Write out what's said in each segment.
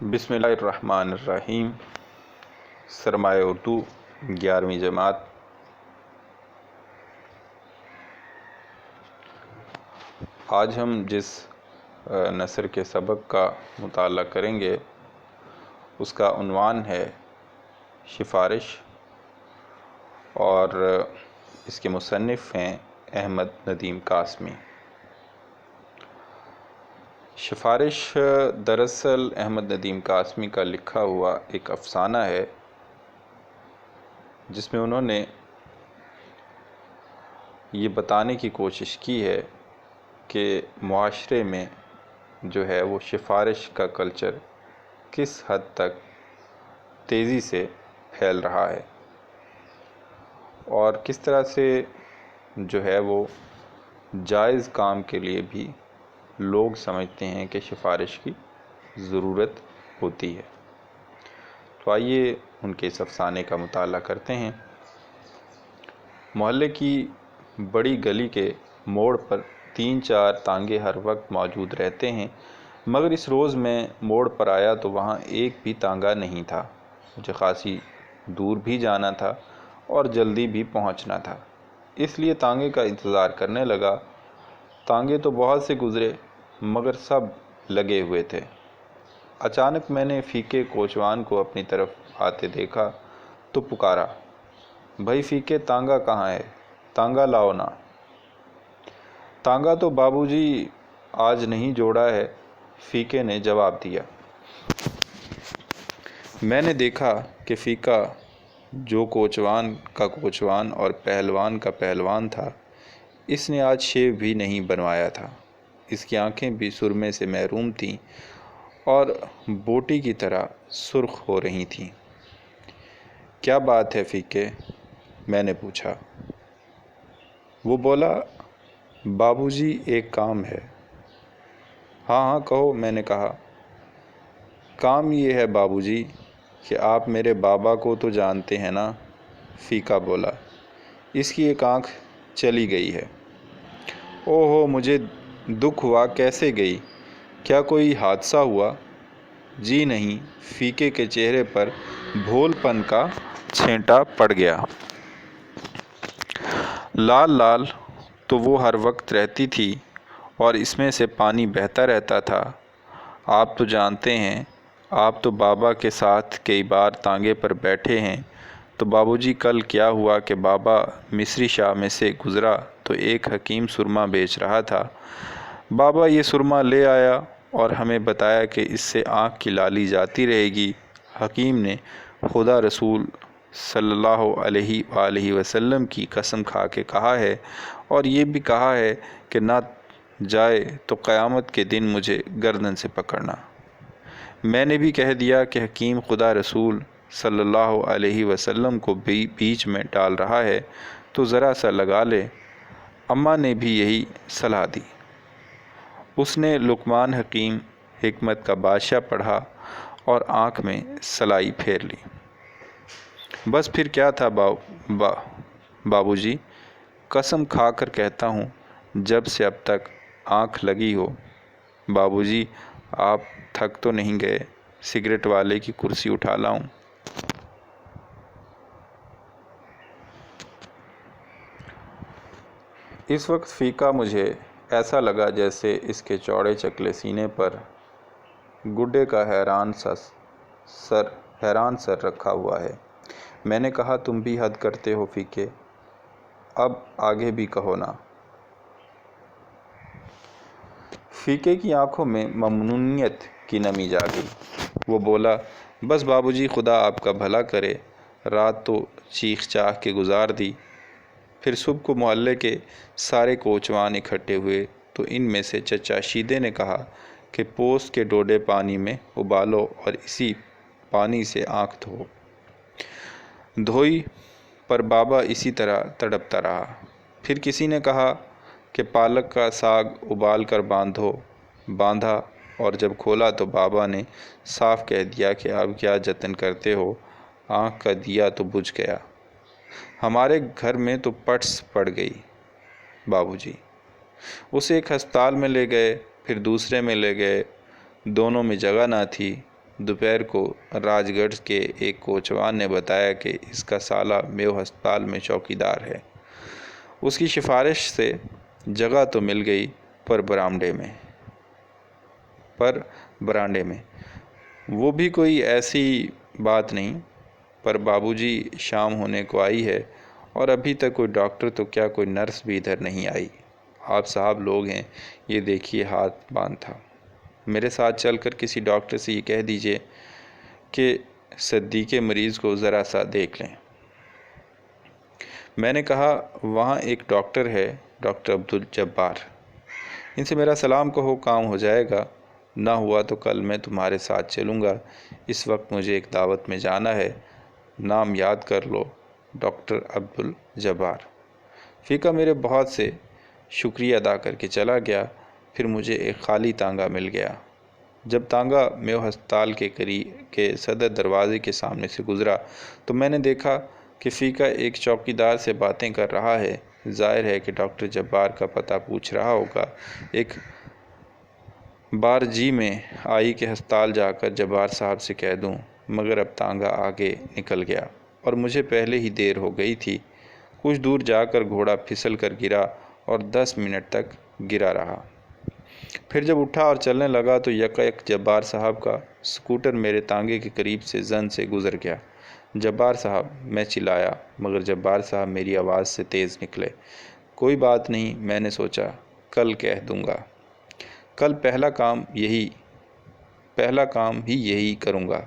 بسم اللہ الرحمن الرحیم۔ سرمایہ اردو 11ویں جماعت۔ آج ہم جس نثر کے سبق کا مطالعہ کریں گے اس کا عنوان ہے سفارش، اور اس کے مصنف ہیں احمد ندیم قاسمی۔ سفارش دراصل احمد ندیم قاسمی کا لکھا ہوا ایک افسانہ ہے، جس میں انہوں نے یہ بتانے کی کوشش کی ہے کہ معاشرے میں جو ہے وہ سفارش کا کلچر کس حد تک تیزی سے پھیل رہا ہے، اور کس طرح سے جو ہے وہ جائز کام کے لیے بھی لوگ سمجھتے ہیں کہ سفارش کی ضرورت ہوتی ہے۔ تو آئیے ان کے اس افسانے کا مطالعہ کرتے ہیں۔ محلے کی بڑی گلی کے موڑ پر 3-4 تانگے ہر وقت موجود رہتے ہیں، مگر اس روز میں موڑ پر آیا تو وہاں ایک بھی تانگا نہیں تھا۔ مجھے خاصی دور بھی جانا تھا اور جلدی بھی پہنچنا تھا، اس لیے تانگے کا انتظار کرنے لگا۔ تانگے تو بہت سے گزرے مگر سب لگے ہوئے تھے۔ اچانک میں نے فیکے کوچوان کو اپنی طرف آتے دیکھا تو پکارا، بھائی فیکے، تانگا کہاں ہے؟ تانگا لاؤ نا۔ تانگا تو بابو جی آج نہیں جوڑا ہے، فیکے نے جواب دیا۔ میں نے دیکھا کہ فیکا جو کوچوان کا کوچوان اور پہلوان کا پہلوان تھا، اس نے آج شیو بھی نہیں بنوایا تھا۔ اس کی آنکھیں بھی سرمے سے محروم تھیں اور بوٹی کی طرح سرخ ہو رہی تھیں۔ کیا بات ہے فیکے؟ میں نے پوچھا۔ وہ بولا، بابو جی ایک کام ہے۔ ہاں ہاں کہو، میں نے کہا۔ کام یہ ہے بابو جی کہ آپ میرے بابا کو تو جانتے ہیں نا؟ فیکا بولا۔ اس کی ایک آنکھ چلی گئی ہے۔ اوہو، مجھے دکھ ہوا، کیسے گئی؟ کیا کوئی حادثہ ہوا؟ جی نہیں۔ فیکے کے چہرے پر بھول پن کا چھینٹا پڑ گیا۔ لال لال تو وہ ہر وقت رہتی تھی اور اس میں سے پانی بہتا رہتا تھا۔ آپ تو جانتے ہیں، آپ تو بابا کے ساتھ کئی بار تانگے پر بیٹھے ہیں۔ تو بابو جی کل کیا ہوا کہ بابا مصری شاہ میں سے گزرا تو ایک حکیم سرما بیچ رہا تھا۔ بابا یہ سرما لے آیا اور ہمیں بتایا کہ اس سے آنکھ کی لالی جاتی رہے گی۔ حکیم نے خدا رسول صلی اللہ علیہ وآلہ وسلم کی قسم کھا کے کہا ہے، اور یہ بھی کہا ہے کہ نہ جائے تو قیامت کے دن مجھے گردن سے پکڑنا۔ میں نے بھی کہہ دیا کہ حکیم خدا رسول صلی اللہ علیہ وسلم کو بیچ میں ڈال رہا ہے تو ذرا سا لگا لے۔ اماں نے بھی یہی صلاح دی۔ اس نے لقمان حکیم حکمت کا بادشاہ پڑھا اور آنکھ میں سلائی پھیر لی۔ بس پھر کیا تھا بابو جی، قسم کھا کر کہتا ہوں، جب سے اب تک آنکھ لگی ہو۔ بابو جی آپ تھک تو نہیں گئے؟ سگریٹ والے کی کرسی اٹھا لاؤں؟ اس وقت فیکا مجھے ایسا لگا جیسے اس کے چوڑے چکلے سینے پر گڈے کا حیران سر رکھا ہوا ہے۔ میں نے کہا، تم بھی حد کرتے ہو فیکے، اب آگے بھی کہو نا۔ فیکے کی آنکھوں میں ممنونیت کی نمی جا گئی۔ وہ بولا، بس بابو جی خدا آپ کا بھلا کرے۔ رات تو چیخ چاخ کے گزار دی۔ پھر صبح کو محلے کے سارے کوچوان اکٹھے ہوئے تو ان میں سے چچا شیدے نے کہا کہ پوست کے ڈوڈے پانی میں ابالو اور اسی پانی سے آنکھ دھوئی، پر بابا اسی طرح تڑپتا رہا۔ پھر کسی نے کہا کہ پالک کا ساگ ابال کر باندھا، اور جب کھولا تو بابا نے صاف کہہ دیا کہ اب کیا جتن کرتے ہو، آنکھ کا دیا تو بجھ گیا۔ ہمارے گھر میں تو پٹس پڑ گئی بابو جی۔ اسے ایک ہسپتال میں لے گئے، پھر دوسرے میں لے گئے، دونوں میں جگہ نہ تھی۔ دوپہر کو راج گڑھ کے ایک کوچوان نے بتایا کہ اس کا سالہ میو ہسپتال میں چوکیدار ہے۔ اس کی سفارش سے جگہ تو مل گئی پر برانڈے میں وہ بھی کوئی ایسی بات نہیں، پر بابو جی شام ہونے کو آئی ہے اور ابھی تک کوئی ڈاکٹر تو کیا کوئی نرس بھی ادھر نہیں آئی۔ آپ صاحب لوگ ہیں، یہ دیکھیے ہاتھ باندھ تھا۔ میرے ساتھ چل کر کسی ڈاکٹر سے یہ کہہ دیجئے کہ صدیقے مریض کو ذرا سا دیکھ لیں۔ میں نے کہا وہاں ایک ڈاکٹر ہے، ڈاکٹر عبدالجبار، ان سے میرا سلام کہو، کام ہو جائے گا، نہ ہوا تو کل میں تمہارے ساتھ چلوں گا۔ اس وقت مجھے ایک دعوت میں جانا ہے، نام یاد کر لو، ڈاکٹر عبدالجبار۔ فیقہ میرے بہت سے شکریہ ادا کر کے چلا گیا۔ پھر مجھے ایک خالی تانگا مل گیا۔ جب تانگا میو ہسپتال کے صدر دروازے کے سامنے سے گزرا تو میں نے دیکھا کہ فیقہ ایک چوکیدار سے باتیں کر رہا ہے۔ ظاہر ہے کہ ڈاکٹر جبار کا پتہ پوچھ رہا ہوگا۔ ایک بار جی میں آئی کہ ہسپتال جا کر جبار صاحب سے کہہ دوں، مگر اب تانگا آگے نکل گیا اور مجھے پہلے ہی دیر ہو گئی تھی۔ کچھ دور جا کر گھوڑا پھسل کر گرا اور 10 منٹ تک گرا رہا۔ پھر جب اٹھا اور چلنے لگا تو یکایک جبار صاحب کا سکوٹر میرے تانگے کے قریب سے زن سے گزر گیا۔ جبار صاحب، میں چلایا، مگر جبار صاحب میری آواز سے تیز نکلے۔ کوئی بات نہیں، میں نے سوچا، کل کہہ دوں گا، کل پہلا کام ہی یہی کروں گا۔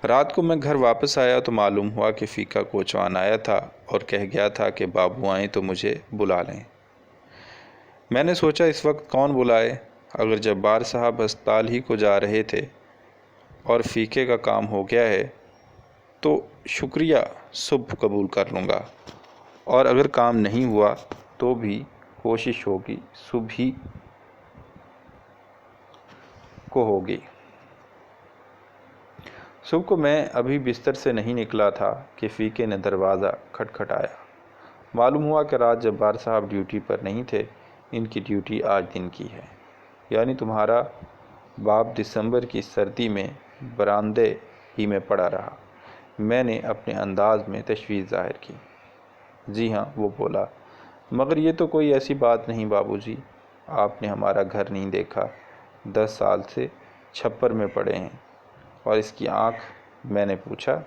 رات کو میں گھر واپس آیا تو معلوم ہوا کہ فیقہ کوچوان آیا تھا اور کہہ گیا تھا کہ بابو آئیں تو مجھے بلا لیں۔ میں نے سوچا اس وقت کون بلائے؟ اگر جبار صاحب ہسپتال ہی کو جا رہے تھے اور فیقے کا کام ہو گیا ہے تو شکریہ صبح قبول کر لوں گا، اور اگر کام نہیں ہوا تو بھی کوشش ہوگی صبح ہی کو ہوگی۔ صبح کو میں ابھی بستر سے نہیں نکلا تھا کہ فیقے نے دروازہ کھٹکھٹایا۔ معلوم ہوا کہ رات جبار صاحب ڈیوٹی پر نہیں تھے، ان کی ڈیوٹی آج دن کی ہے، یعنی تمہارا باپ دسمبر کی سردی میں براندے ہی میں پڑا رہا۔ میں نے اپنے انداز میں تشویش ظاہر کی۔ جی ہاں، وہ بولا، مگر یہ تو کوئی ایسی بات نہیں بابو جی، آپ نے ہمارا گھر نہیں دیکھا، 10 سال سے چھپر میں پڑے ہیں، اور اس کی آنکھ؟ میں نے پوچھا۔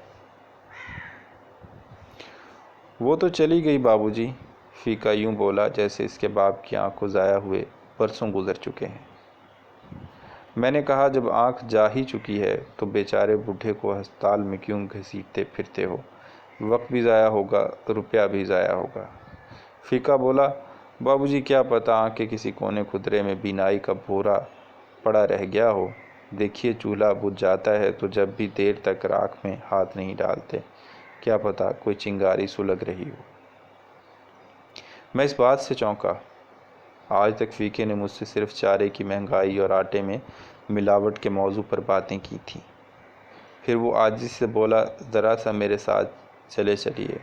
وہ تو چلی گئی بابو جی، فیقہ یوں بولا جیسے اس کے باپ کی آنکھ کو ضائع ہوئے برسوں گزر چکے ہیں۔ میں نے کہا جب آنکھ جا ہی چکی ہے تو بیچارے بوڑھے کو ہسپتال میں کیوں گھسیٹتے پھرتے ہو؟ وقت بھی ضائع ہوگا، روپیہ بھی ضائع ہوگا۔ فیقہ بولا، بابو جی کیا پتہ آنکھ کے کسی کونے خدرے میں بینائی کا بھورا پڑا رہ گیا ہو۔ دیکھیے چولہا بجھ جاتا ہے تو جب بھی دیر تک راکھ میں ہاتھ نہیں ڈالتے، کیا پتہ کوئی چنگاری سلگ رہی ہو۔ میں اس بات سے چونکا۔ آج تک فیقے نے مجھ سے صرف چارے کی مہنگائی اور آٹے میں ملاوٹ کے موضوع پر باتیں کی تھیں۔ پھر وہ عاجزی سے بولا، ذرا سا میرے ساتھ چلیے۔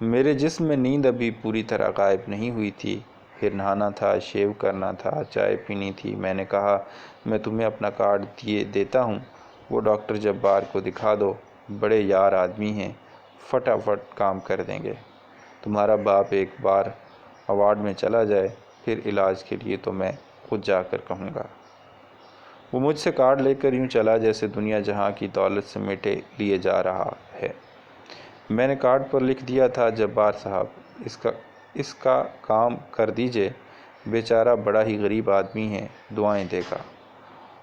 میرے جسم میں نیند ابھی پوری طرح غائب نہیں ہوئی تھی۔ پھر نہانا تھا، شیو کرنا تھا، چائے پینی تھی۔ میں نے کہا، میں تمہیں اپنا کارڈ دیتا ہوں، وہ ڈاکٹر جبار کو دکھا دو، بڑے یار آدمی ہیں، فٹافٹ کام کر دیں گے۔ تمہارا باپ ایک بار ایوارڈ میں چلا جائے، پھر علاج کے لیے تو میں خود جا کر کہوں گا۔ وہ مجھ سے کارڈ لے کر یوں چلا جیسے دنیا جہاں کی دولت سمیٹے لیے جا رہا ہے۔ میں نے کارڈ پر لکھ دیا تھا، جبار صاحب اس کا کام کر دیجئے، بیچارہ بڑا ہی غریب آدمی ہے، دعائیں دے گا۔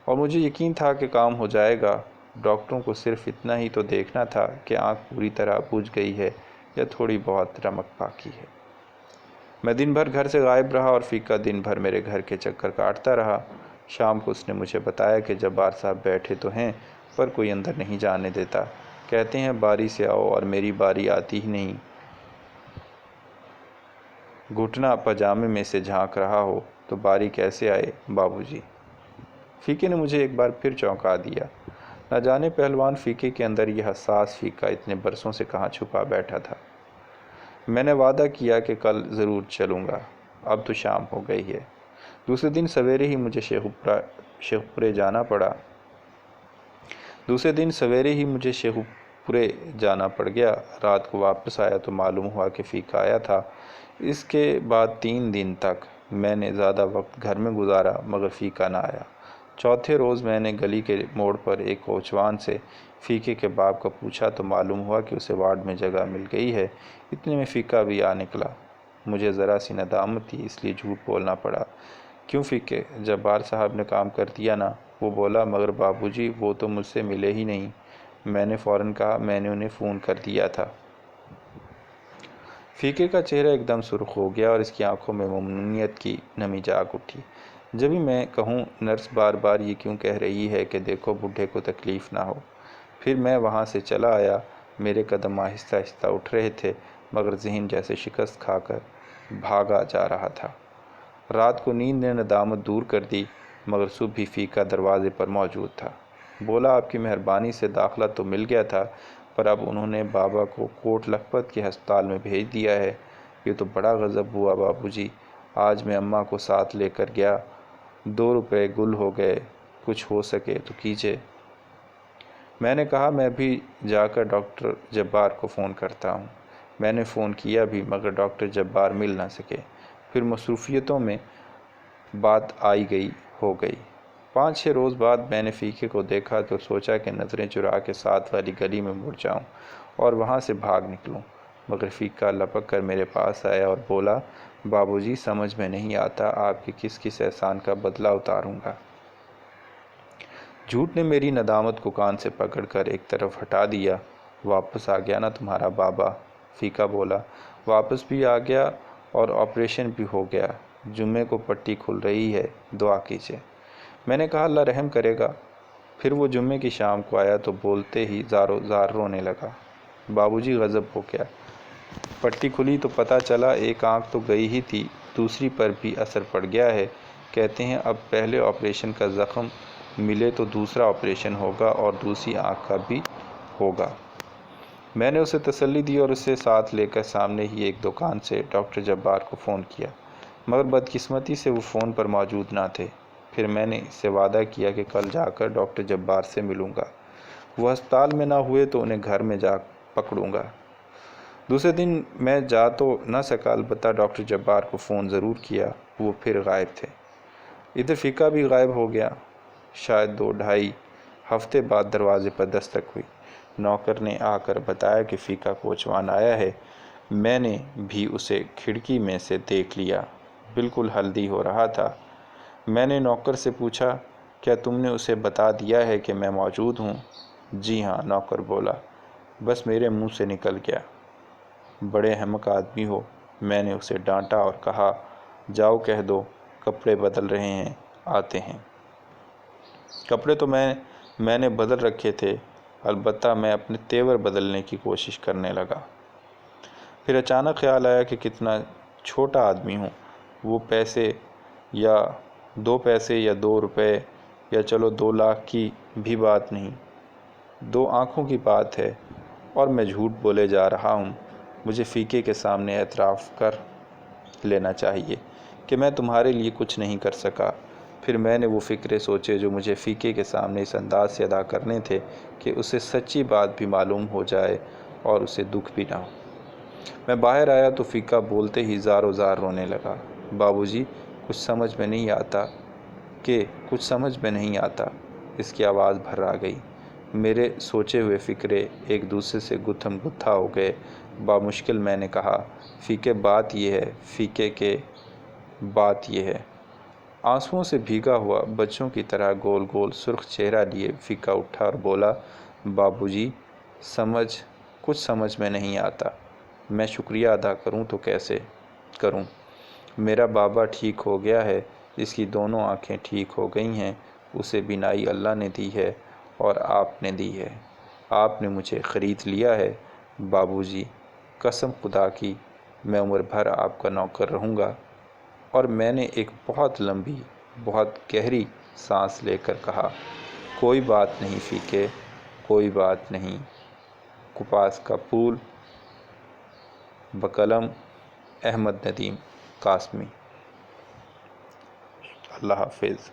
اور مجھے یقین تھا کہ کام ہو جائے گا۔ ڈاکٹروں کو صرف اتنا ہی تو دیکھنا تھا کہ آنکھ پوری طرح بجھ گئی ہے یا تھوڑی بہت رمق باقی ہے۔ میں دن بھر گھر سے غائب رہا اور فیقہ دن بھر میرے گھر کے چکر کاٹتا رہا۔ شام کو اس نے مجھے بتایا کہ جبار صاحب بیٹھے تو ہیں پر کوئی اندر نہیں جانے دیتا، کہتے ہیں باری سے آؤ، اور میری باری آتی ہی نہیں۔ گھٹنا پاجامے میں سے جھانک رہا ہو تو باری کیسے آئے بابو جی؟ فیقے نے مجھے ایک بار پھر چونکا دیا۔ نہ جانے پہلوان فیقے کے اندر یہ حساس فیقہ اتنے برسوں سے کہاں چھپا بیٹھا تھا۔ میں نے وعدہ کیا کہ کل ضرور چلوں گا۔ اب تو شام ہو گئی ہے۔ دوسرے دن سویرے ہی مجھے شیخوپورے جانا پڑا۔ دوسرے دن سویرے ہی مجھے شیخو پورے جانا پڑ گیا۔ رات کو واپس آیا تو معلوم ہوا کہ فیقہ آیا تھا۔ اس کے بعد 3 دن تک میں نے زیادہ وقت گھر میں گزارا مگر فیقہ نہ آیا۔ چوتھے روز میں نے گلی کے موڑ پر ایک کوچوان سے فیقے کے باب کا پوچھا تو معلوم ہوا کہ اسے وارڈ میں جگہ مل گئی ہے۔ اتنے میں فیقہ بھی آ نکلا۔ مجھے ذرا سی ندامت تھی، اس لیے جھوٹ بولنا پڑا۔ کیوں فیقے، جبار صاحب نے کام کر دیا نا؟ وہ بولا، مگر بابوجی وہ تو مجھ سے ملے ہی نہیں۔ میں نے فوراً کہا، میں نے انہیں فون کر دیا تھا۔ فیقے کا چہرہ ایک دم سرخ ہو گیا اور اس کی آنکھوں میں ممنونیت کی نمی جاگ اٹھی۔ جبھی میں کہوں نرس بار بار یہ کیوں کہہ رہی ہے کہ دیکھو بڈھے کو تکلیف نہ ہو۔ پھر میں وہاں سے چلا آیا۔ میرے قدم آہستہ آہستہ اٹھ رہے تھے مگر ذہن جیسے شکست کھا کر بھاگا جا رہا تھا۔ رات کو نیند نے ندامت دور کر دی مگر صبح بھی فیقہ دروازے پر موجود تھا۔ بولا، آپ کی مہربانی سے داخلہ تو مل گیا تھا پر اب انہوں نے بابا کو کوٹ لکھپت کے ہسپتال میں بھیج دیا ہے۔ یہ تو بڑا غضب ہوا بابوجی۔ آج میں اماں کو ساتھ لے کر گیا، 2 روپے گل ہو گئے، کچھ ہو سکے تو کیجئے۔ میں نے کہا، میں بھی جا کر ڈاکٹر جبار کو فون کرتا ہوں۔ میں نے فون کیا بھی مگر ڈاکٹر جبار مل نہ سکے۔ پھر مصروفیتوں میں بات آئی ہو گئی۔ 5-6 روز بعد میں نے فیقے کو دیکھا تو سوچا کہ نظریں چرا کے ساتھ والی گلی میں مڑ جاؤں اور وہاں سے بھاگ نکلوں، مگر فیقہ لپک کر میرے پاس آیا اور بولا، بابوجی سمجھ میں نہیں آتا آپ کے کس کس احسان کا بدلہ اتاروں گا۔ جھوٹ نے میری ندامت کو کان سے پکڑ کر ایک طرف ہٹا دیا۔ واپس آ گیا نا تمہارا بابا؟ فیقہ بولا، واپس بھی آ گیا اور آپریشن بھی ہو گیا۔ جمعے کو پٹی کھل رہی ہے، دعا کیجئے۔ میں نے کہا، اللہ رحم کرے گا۔ پھر وہ جمعے کی شام کو آیا تو بولتے ہی زاروں زار رونے لگا۔ بابوجی غضب ہو گیا۔ پٹی کھلی تو پتہ چلا ایک آنکھ تو گئی ہی تھی، دوسری پر بھی اثر پڑ گیا ہے۔ کہتے ہیں اب پہلے آپریشن کا زخم ملے تو دوسرا آپریشن ہوگا اور دوسری آنکھ کا بھی ہوگا۔ میں نے اسے تسلی دی اور اسے ساتھ لے کر سامنے ہی ایک دکان سے ڈاکٹر جبار کو فون کیا مگر بدقسمتی سے وہ فون پر موجود نہ تھے۔ پھر میں نے اس سے وعدہ کیا کہ کل جا کر ڈاکٹر جبار سے ملوں گا۔ وہ ہسپتال میں نہ ہوئے تو انہیں گھر میں جا پکڑوں گا۔ دوسرے دن میں جا تو نہ سکا، البتہ ڈاکٹر جبار کو فون ضرور کیا۔ وہ پھر غائب تھے۔ ادھر فیقہ بھی غائب ہو گیا۔ شاید 2-2.5 ہفتے بعد دروازے پر دستک ہوئی۔ نوکر نے آ کر بتایا کہ فیقہ کوچوان آیا ہے۔ میں نے بھی اسے کھڑکی میں سے دیکھ لیا، بالکل ہلدی ہو رہا تھا۔ میں نے نوکر سے پوچھا، کیا تم نے اسے بتا دیا ہے کہ میں موجود ہوں؟ جی ہاں، نوکر بولا، بس میرے منہ سے نکل گیا۔ بڑے احمق آدمی ہو، میں نے اسے ڈانٹا اور کہا، جاؤ کہہ دو کپڑے بدل رہے ہیں، آتے ہیں۔ کپڑے تو میں نے بدل رکھے تھے، البتہ میں اپنے تیور بدلنے کی کوشش کرنے لگا۔ پھر اچانک خیال آیا کہ کتنا چھوٹا آدمی ہوں۔ وہ پیسے یا 2 پیسے یا 2 روپے یا چلو 2 لاکھ کی بھی بات نہیں، 2 آنکھوں کی بات ہے اور میں جھوٹ بولے جا رہا ہوں۔ مجھے فیقے کے سامنے اعتراف کر لینا چاہیے کہ میں تمہارے لیے کچھ نہیں کر سکا۔ پھر میں نے وہ فکرے سوچے جو مجھے فیقے کے سامنے اس انداز سے ادا کرنے تھے کہ اسے سچی بات بھی معلوم ہو جائے اور اسے دکھ بھی نہ ہو۔ میں باہر آیا تو فیقہ بولتے ہی زاروں زار رونے لگا۔ بابوجی، کچھ سمجھ میں نہیں آتا۔ اس کی آواز بھر آ گئی۔ میرے سوچے ہوئے فکرے ایک دوسرے سے گتھم گتھا ہو گئے۔ بامشکل میں نے کہا، فیقے بات یہ ہے۔ آنسوؤں سے بھیگا ہوا بچوں کی طرح گول گول سرخ چہرہ لیے فیقہ اٹھا اور بولا، بابوجی کچھ سمجھ میں نہیں آتا۔ میں شکریہ ادا کروں تو کیسے کروں؟ میرا بابا ٹھیک ہو گیا ہے، اس کی دونوں آنکھیں ٹھیک ہو گئی ہیں، اسے بینائی اللہ نے دی ہے اور آپ نے دی ہے۔ آپ نے مجھے خرید لیا ہے بابوجی، قسم خدا کی میں عمر بھر آپ کا نوکر رہوں گا۔ اور میں نے ایک بہت لمبی، بہت گہری سانس لے کر کہا، کوئی بات نہیں فیقے، کوئی بات نہیں۔ کپاس کا پھول، بقلم احمد ندیم قاسمی۔ اللہ حافظ۔